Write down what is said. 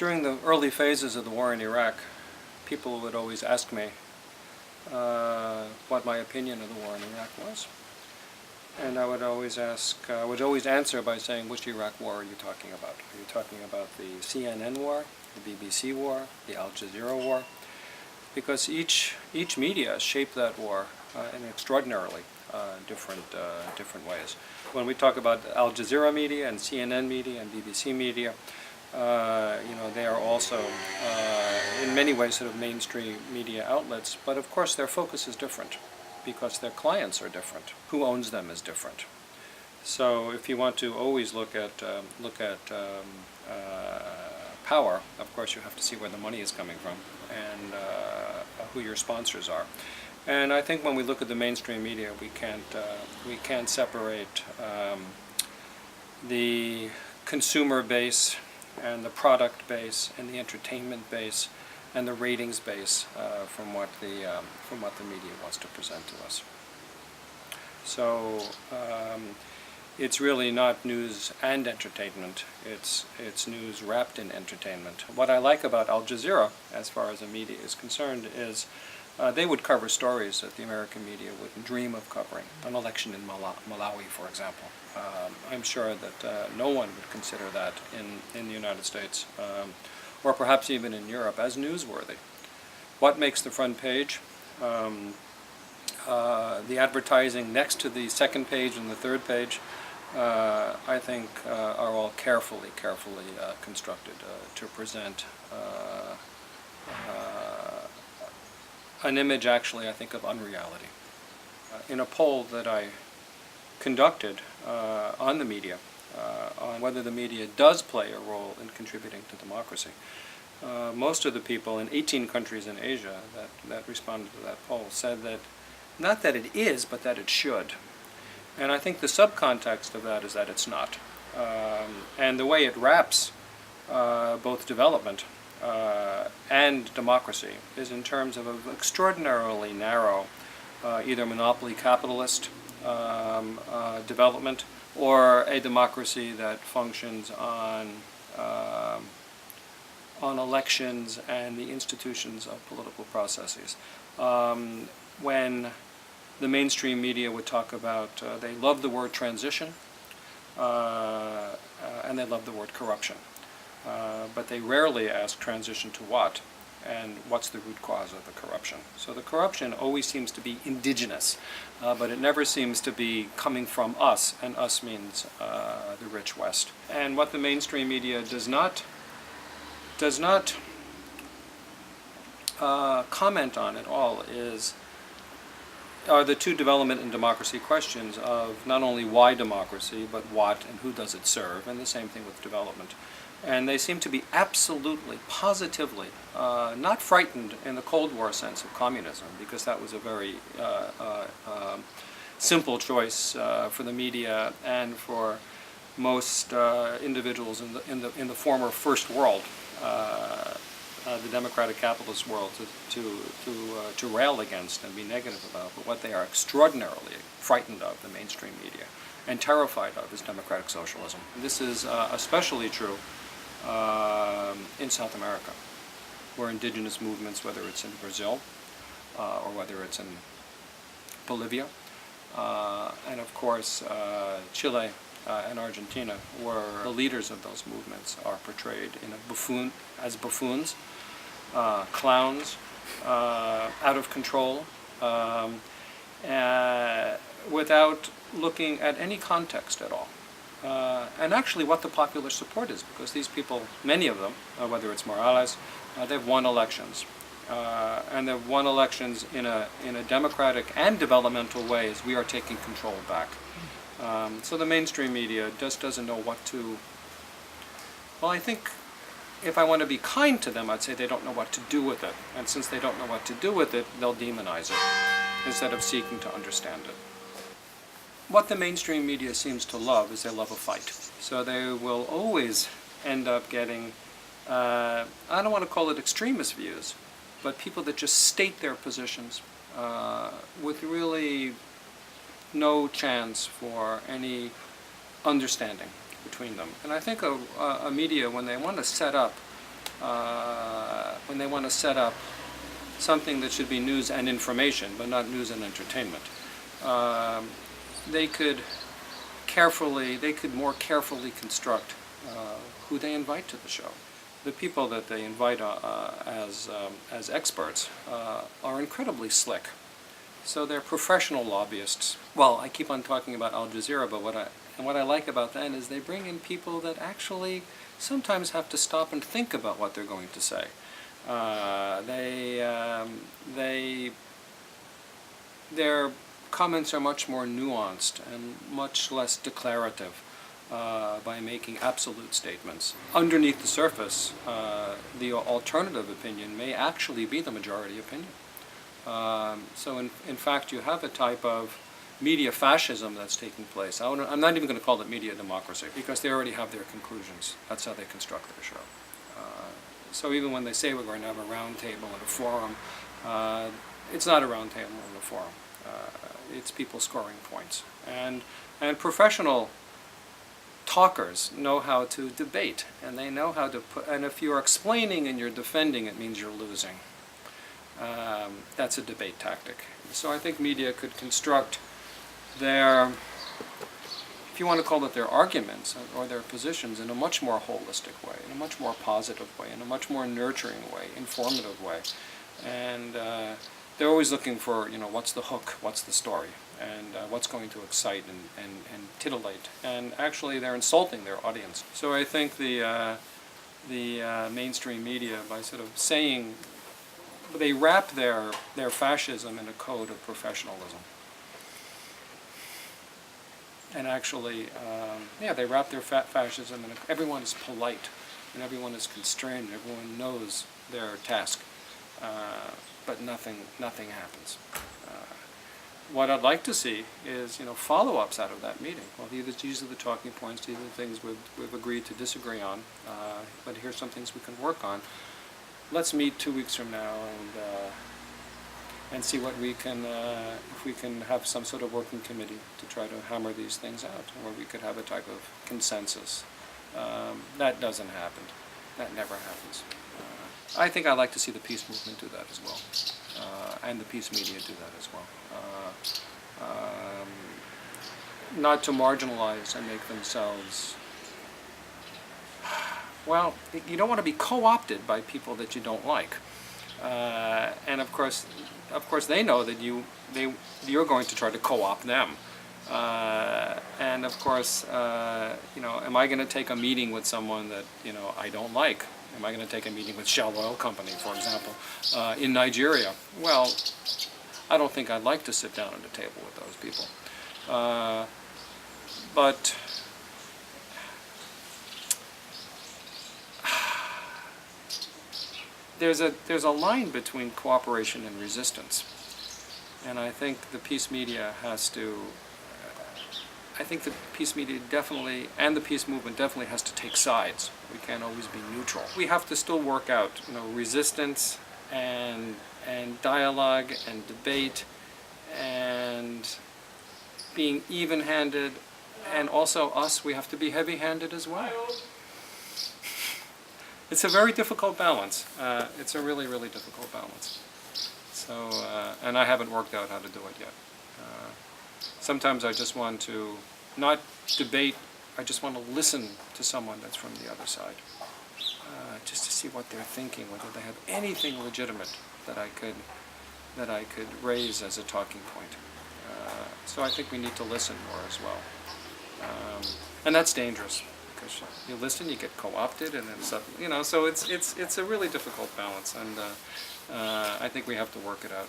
During the early phases of the war in Iraq, people would always ask me what my opinion of the war in Iraq was. And I would always answer by saying, which Iraq war are you talking about? Are you talking about the CNN war, the BBC war, the Al Jazeera war? Because each media shaped that war in extraordinarily different ways. When we talk about Al Jazeera media and CNN media and BBC media, they are also in many ways sort of mainstream media outlets, but of course their focus is different because their clients are different. Who owns them is different. So if you want to always look at power, of course you have to see where the money is coming from and who your sponsors are. And I think when we look at the mainstream media, we can't separate the consumer base and the product base and the entertainment base and the ratings base from what the media wants to present to us. So it's really not news and entertainment. It's news wrapped in entertainment. What I like about Al Jazeera, as far as the media is concerned, is they would cover stories that the American media wouldn't dream of covering. An election in Malawi, for example. I'm sure that no one would consider that in the United States, or perhaps even in Europe, as newsworthy. What makes the front page? The advertising next to the second page and the third page, I think, are all carefully constructed to present an image, actually, I think, of unreality. In a poll that I conducted on the media, on whether the media does play a role in contributing to democracy, most of the people in 18 countries in Asia that responded to that poll said that, not that it is, but that it should. And I think the subcontext of that is that it's not. And the way it wraps both development and democracy is in terms of an extraordinarily narrow, either monopoly capitalist development or a democracy that functions on elections and the institutions of political processes. When the mainstream media would talk about, they love the word transition and they love the word corruption. But they rarely ask transition to what, and what's the root cause of the corruption. So the corruption always seems to be indigenous, but it never seems to be coming from us, and us means the rich West. And what the mainstream media does not comment on at all are the two development and democracy questions of not only why democracy, but what and who does it serve, and the same thing with development. And they seem to be absolutely, positively, not frightened in the Cold War sense of communism, because that was a very simple choice for the media and for most individuals in the former First World, the democratic capitalist world, to rail against and be negative about. But what they are extraordinarily frightened of, the mainstream media, and terrified of, is democratic socialism. This is especially true in South America, where indigenous movements, whether it's in Brazil or whether it's in Bolivia, and of course Chile and Argentina, where the leaders of those movements are portrayed as buffoons, clowns, out of control, without looking at any context at all. And actually what the popular support is, because these people, many of them, whether it's Morales, they've won elections. And they've won elections in a democratic and developmental way as we are taking control back. So the mainstream media just doesn't know what to... Well, I think if I want to be kind to them, I'd say they don't know what to do with it. And since they don't know what to do with it, they'll demonize it instead of seeking to understand it. What the mainstream media seems to love is they love a fight. So they will always end up getting, I don't want to call it extremist views, but people that just state their positions with really no chance for any understanding between them. And I think a media, when they want to set up when they want to set up something that should be news and information, but not news and entertainment, they could more carefully construct who they invite to the show. The people that they invite as experts are incredibly slick. So they're professional lobbyists. Well, I keep on talking about Al Jazeera, but what I like about that is they bring in people that actually sometimes have to stop and think about what they're going to say. Their comments are much more nuanced and much less declarative by making absolute statements. Underneath the surface, the alternative opinion may actually be the majority opinion. So in fact, you have a type of media fascism that's taking place. I'm not even going to call it media democracy, because they already have their conclusions. That's how they construct their show. So even when they say we're going to have a round table and a forum, it's not a round table and a forum. It's people scoring points. And professional talkers know how to debate, and they know how to put, and if you're explaining and you're defending, it means you're losing. That's a debate tactic. So I think media could construct their, if you want to call it their arguments or their positions, in a much more holistic way, in a much more positive way, in a much more nurturing way, informative way. And they're always looking for, what's the hook, what's the story, and what's going to excite and titillate. And actually they're insulting their audience. So I think the mainstream media, by sort of saying, they wrap their fascism in a code of professionalism. And actually, they wrap their fascism in everyone is polite, and everyone is constrained, and everyone knows their task, but nothing happens. What I'd like to see is, follow-ups out of that meeting. Well, these are the talking points, these are the things we've agreed to disagree on, but here's some things we can work on. Let's meet 2 weeks from now and see what we can, if we can have some sort of working committee to try to hammer these things out, where we could have a type of consensus. That doesn't happen. That never happens. I think I'd like to see the peace movement do that as well, and the peace media do that as well. Not to marginalize and make themselves, well, you don't want to be co-opted by people that you don't like. And of course they know that you're going to try to co-opt them. And of course, am I going to take a meeting with someone that, I don't like? Am I going to take a meeting with Shell Oil Company, for example, in Nigeria? Well, I don't think I'd like to sit down at a table with those people. But there's a line between cooperation and resistance, and I think the peace media has to. I think the peace media definitely, and the peace movement definitely, has to take sides. We can't always be neutral. We have to still work out, resistance and dialogue and debate and being even-handed, and also we have to be heavy-handed as well. It's a very difficult balance. It's a really, really difficult balance. So, and I haven't worked out how to do it yet. Sometimes I just want to not debate, I just want to listen to someone that's from the other side. Just to see what they're thinking, whether they have anything legitimate that I could raise as a talking point. So I think we need to listen more as well. And that's dangerous, because you listen, you get co-opted, and then suddenly, so it's a really difficult balance, and I think we have to work it out.